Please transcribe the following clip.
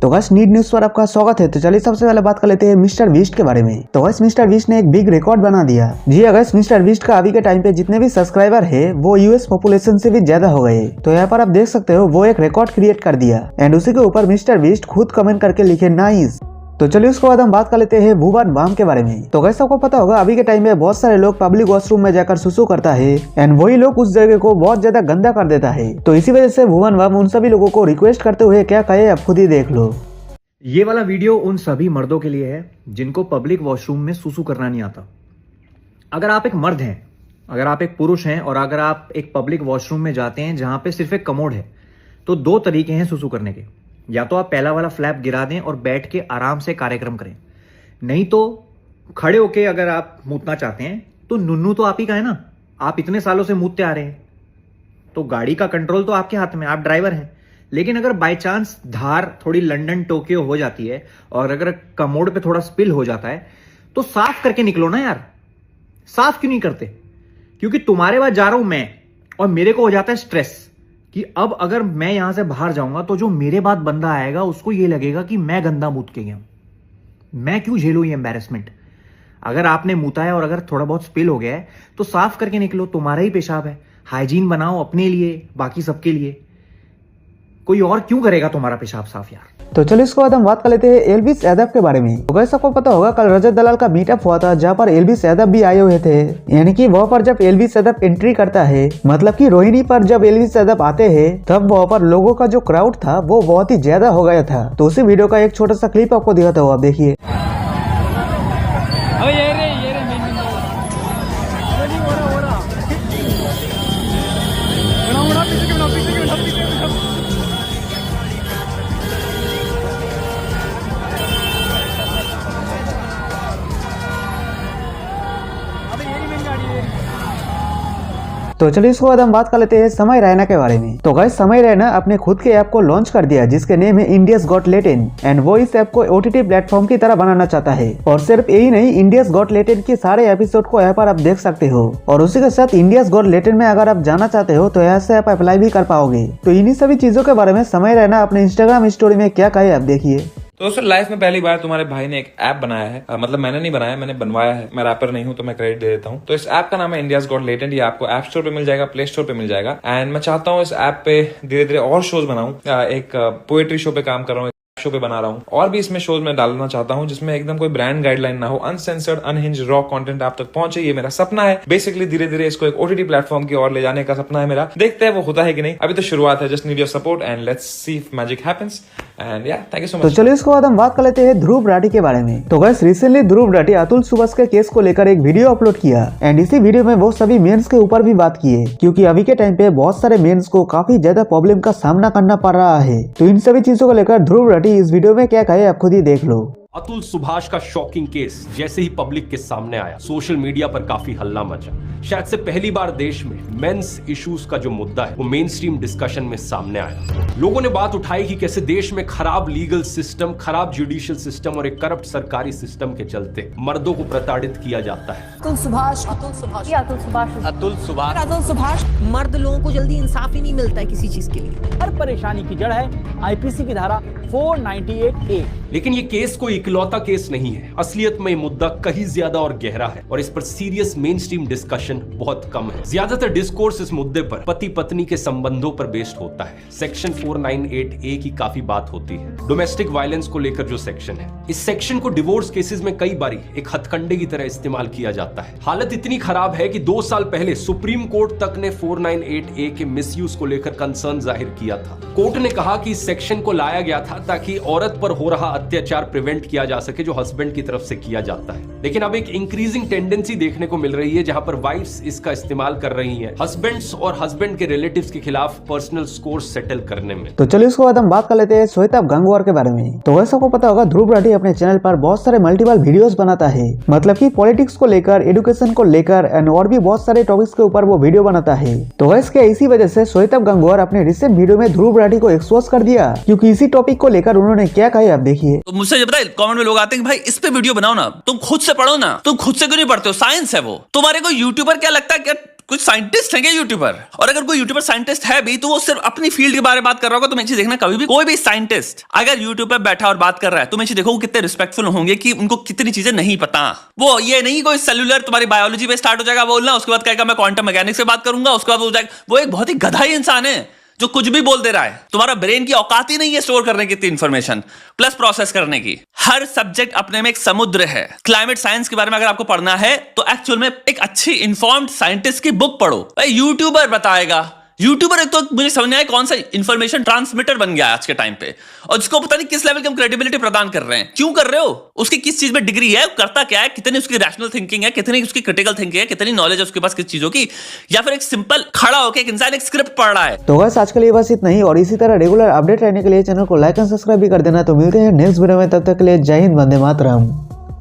तो guys need news पर आपका स्वागत है। तो चलिए सबसे पहले बात कर लेते हैं मिस्टर बीस्ट के बारे में। तो गाइस मिस्टर बीस्ट ने एक बिग रिकॉर्ड बना दिया। जी गाइस मिस्टर बीस्ट का अभी के टाइम पे जितने भी सब्सक्राइबर है वो यूएस पॉपुलेशन से भी ज्यादा हो गए। तो यहाँ पर आप देख सकते हो वो एक रिकॉर्ड क्रिएट कर दिया एंड उसी के ऊपर मिस्टर बीस्ट खुद कमेंट करके लिखे नाइस। तो चलिए उसके बाद हम बात कर लेते हैं भुवन बाम के बारे में। तो गाइस आपको पता होगा अभी के टाइम में बहुत सारे लोग पब्लिक वॉशरूम में जाकर सुसु करता है एंड वही लोग उस जगह को बहुत ज्यादा गंदा कर देता है। तो इसी वजह से भुवन बाम उन सभी लोगों को रिक्वेस्ट करते हुए क्या कहे आप खुद ही देख लो। ये वाला वीडियो उन सभी मर्दों के लिए है जिनको पब्लिक वॉशरूम में सुसु करना नहीं आता। अगर आप एक मर्द हैं, अगर आप एक पुरुष हैं और अगर आप एक पब्लिक वॉशरूम में जाते हैं जहां पे सिर्फ एक कमोड है, तो दो तरीके हैं सुसु करने के। या तो आप पहला वाला फ्लैप गिरा दें और बैठ के आराम से कार्यक्रम करें, नहीं तो खड़े होके अगर आप मूतना चाहते हैं तो नुन्नू तो आप ही का है ना। आप इतने सालों से मूतते आ रहे हैं तो गाड़ी का कंट्रोल तो आपके हाथ में, आप ड्राइवर हैं। लेकिन अगर बाय चांस धार थोड़ी लंदन टोक्यो हो जाती है और अगर कमोड पे थोड़ा स्पिल हो जाता है तो साफ करके निकलो ना यार। साफ क्यों नहीं करते? क्योंकि तुम्हारे पास जा रहा हूं मैं और मेरे को हो जाता है स्ट्रेस कि अब अगर मैं यहां से बाहर जाऊंगा तो जो मेरे बाद बंदा आएगा उसको ये लगेगा कि मैं गंदा मूत के गया हूं, मैं क्यों झेलूं ये एम्बैरेसमेंट। अगर आपने मूता है और अगर थोड़ा बहुत स्पिल हो गया है तो साफ करके निकलो, तुम्हारा ही पेशाब है। हाइजीन बनाओ अपने लिए, बाकी सबके लिए। कोई और क्यों करेगा तुम्हारा पेशाब साफ यार। तो चलिए इसके बाद हम बात कर लेते हैं एल्विस यादव के बारे में। तो गाइस आपको पता होगा कल रजत दलाल का मीटअप हुआ था जहां पर एल्विस यादव भी आए हुए थे। यानी कि वहाँ पर जब एल्विस यादव एंट्री करता है, मतलब कि रोहिणी पर जब एल्विस यादव आते हैं तब वहाँ पर लोगों का जो क्राउड था वो बहुत ही ज्यादा हो गया था। तो उसी वीडियो का एक छोटा सा क्लिप आपको दिखाता हूँ, आप देखिए। तो चलिए इसके बाद हम बात कर लेते हैं समय रैना के बारे में। तो गाइस समय रैना अपने खुद के ऐप को लॉन्च कर दिया जिसके नेम है इंडियाज गॉट लैटिन एंड वो इस ऐप को ओटीटी प्लेटफॉर्म की तरह बनाना चाहता है। और सिर्फ यही नहीं, इंडियाज गॉट लैटिन के सारे एपिसोड को यहाँ पर आप देख सकते हो। और उसी के साथ इंडियाज गॉट लैटिन में अगर आप जाना चाहते हो तो यहाँ से आप अप्लाई भी कर पाओगे। तो इन्हीं सभी चीजों के बारे में समय रैना अपने इंस्टाग्राम स्टोरी में क्या कहे आप देखिए। तो दोस्तों लाइफ में पहली बार तुम्हारे भाई ने एक ऐप बनाया है। मतलब मैंने नहीं बनाया, मैंने बनवाया है। मैं रैपर नहीं हूं तो मैं क्रेडिट दे देता हूं। तो इस ऐप का नाम है इंडियाज गॉट लेटेंट। ये आपको ऐप स्टोर पे मिल जाएगा, प्ले स्टोर पे मिल जाएगा। एंड मैं चाहता हूं इस ऐप पे धीरे धीरे और शोज बनाऊं। एक पोएट्री शो पे काम कर रहा हूँ, शो पे बना रहा हूँ और भी इसमें शोज में डालना चाहता हूँ जिसमें एकदम कोई ब्रांड गाइडलाइन ना हो, अनसेंसर्ड अनहिंज रॉ कंटेंट आप तक पहुंचे। ये मेरा सपना है। बेसिकली धीरे धीरे इसको एक ओटीटी प्लेटफॉर्म की ओर ले जाने का सपना है मेरा। देखते हैं वो होता है कि नहीं। अभी तो शुरुआत है। Just need your support and let's see if magic happens. And या थैंक यू सो मच। तो चलिए इसके बाद हम बात कर लेते हैं ध्रुव राठी के बारे में। तो गाइस रिसेंटली ध्रुव राठी अतुल सुभाष के केस को लेकर एक वीडियो अपलोड किया एंड इसी वीडियो में वो सभी मेंस के ऊपर भी बात किए क्योंकि अभी के टाइम पे बहुत सारे मेंस को काफी ज्यादा प्रॉब्लम का सामना करना पड़ रहा है। तो इन सभी चीजों को लेकर ध्रुव राठी इस वीडियो में क्या कहे आप खुद ही देख लो। अतुल सुभाष का शॉकिंग केस जैसे ही पब्लिक के सामने आया, सोशल मीडिया पर काफी हल्ला मचा। शायद से पहली बार देश में मेंस इश्यूज का जो मुद्दा है वो मेन स्ट्रीम डिस्कशन में सामने आया। लोगों ने बात उठाई कि कैसे देश में खराब लीगल सिस्टम, खराब जुडिशियल सिस्टम और एक करप्ट सरकारी सिस्टम के चलते मर्दों को प्रताड़ित किया जाता है। अतुल सुभाष मर्द लोगों को जल्दी इंसाफ ही नहीं मिलता है किसी चीज के लिए। हर परेशानी की जड़ है आईपीसी की धारा 498A। लेकिन ये केस कोई इकलौता केस नहीं है। असलियत में ये मुद्दा कहीं ज्यादा और गहरा है और इस पर सीरियस मेन स्ट्रीम डिस्कशन बहुत कम है। ज्यादातर डिस्कोर्स इस मुद्दे पर पति पत्नी के संबंधों पर बेस्ड होता है। सेक्शन 498A की काफी बात होती है, डोमेस्टिक वायलेंस को लेकर जो सेक्शन है। इस सेक्शन को डिवोर्स केसेस में कई बारी एक हथकंडे की तरह इस्तेमाल किया जाता है। हालत इतनी खराब है कि 2 साल पहले सुप्रीम कोर्ट तक ने 498A के मिसयूज को लेकर कंसर्न जाहिर किया था। कोर्ट ने कहा कि इस सेक्शन को लाया गया था ताकि औरत पर हो रहा अत्याचार प्रिवेंट किया जा सके जो हस्बैंड की तरफ से किया जाता है। लेकिन अब एक इंक्रीजिंग टेंडेंसी देखने को मिल रही है जहां पर वाइफ्स इसका इस्तेमाल कर रही हैं हस्बैंड्स और हस्बैंड के रिलेटिव्स के खिलाफ पर्सनल स्कोर सेटल करने में। तो चलिए उसके बाद हम बात कर लेते हैं श्वेताब गंगवार के बारे में। तो वैसा को पता होगा ध्रुव राठी अपने चैनल पर बहुत सारे मल्टीपल वीडियोस बनाता है, मतलब कि पॉलिटिक्स को लेकर, एजुकेशन को लेकर एंड और भी बहुत सारे टॉपिक्स के ऊपर वो वीडियो बनाता है। तो वैसे इसी वजह से श्वेताब गंगवार अपने रिसेंट वीडियो में ध्रुव राठी को एक्सपोज कर दिया क्योंकि इसी टॉपिक को लेकर उन्होंने क्या कहा आप देखिए। तो मुझसे जब बताए कमेंट में लोग आते हैं कि भाई इस पे वीडियो बनाओ ना, तुम खुद से पढ़ो ना। तुम खुद से क्यों नहीं पढ़ते हो? साइंस है वो। तुम्हारे को यूट्यूबर क्या लगता है कि कुछ साइंटिस्ट है क्या यूट्यूबर? और अगर कोई यूट्यूबर साइंटिस्ट है भी तो वो सिर्फ अपनी फील्ड के बारे में बात कर रहा होगा। तुम एक चीज देखना, कभी भी कोई भी साइंटिस्ट अगर यूट्यूब पे बैठा और बात कर रहा है, तुम एक चीज देखो वो कितने रिस्पेक्टफुल होंगे कि उनको कितनी चीजें नहीं पता। वो ये नहीं कोई सेलुलर तुम्हारी बायोलॉजी पे स्टार्ट हो जाएगा बोलना, उसके बाद कहेगा मैं क्वांटम मैकेनिक्स से बात करूंगा, उसके बाद वो जाएगा। वो एक बहुत ही गधा ही इंसान है जो कुछ भी बोल दे रहा है। तुम्हारा ब्रेन की औकात ही नहीं है स्टोर करने की इतनी इंफॉर्मेशन प्लस प्रोसेस करने की। हर सब्जेक्ट अपने में एक समुद्र है। क्लाइमेट साइंस के बारे में अगर आपको पढ़ना है तो एक्चुअल में एक अच्छी इन्फॉर्म्ड साइंटिस्ट की बुक पढ़ो। भाई यूट्यूबर बताएगा, यूट्यूबर एक तो मुझे समझ नहीं आया कौन सा इन्फॉर्मेशन ट्रांसमिटर बन गया है आज के टाइम पे, और जिसको पता नहीं किस लेवल की हम क्रेडिबिलिटी प्रदान कर रहे हैं। क्यों कर रहे हो? उसकी किस चीज में डिग्री है, करता क्या है, कितनी उसकी रैशनल थिंकिंग है, कितनी उसकी क्रिटिकल थिंकिंग है, कितनी नॉलेज है उसके पास किस चीजों की, या फिर एक सिंपल खड़ा होकर एक इंसान एक स्क्रिप्ट पढ़ रहा है। तो बस आज के लिए बस इतना ही, और इसी तरह रेगुलर अपडेट रहने के लिए चैनल को लाइक एंड सब्सक्राइब भी कर देना। तो मिलते हैं नेक्स्ट वीडियो में, तब तक के लिए जय हिंद, वंदे मातरम।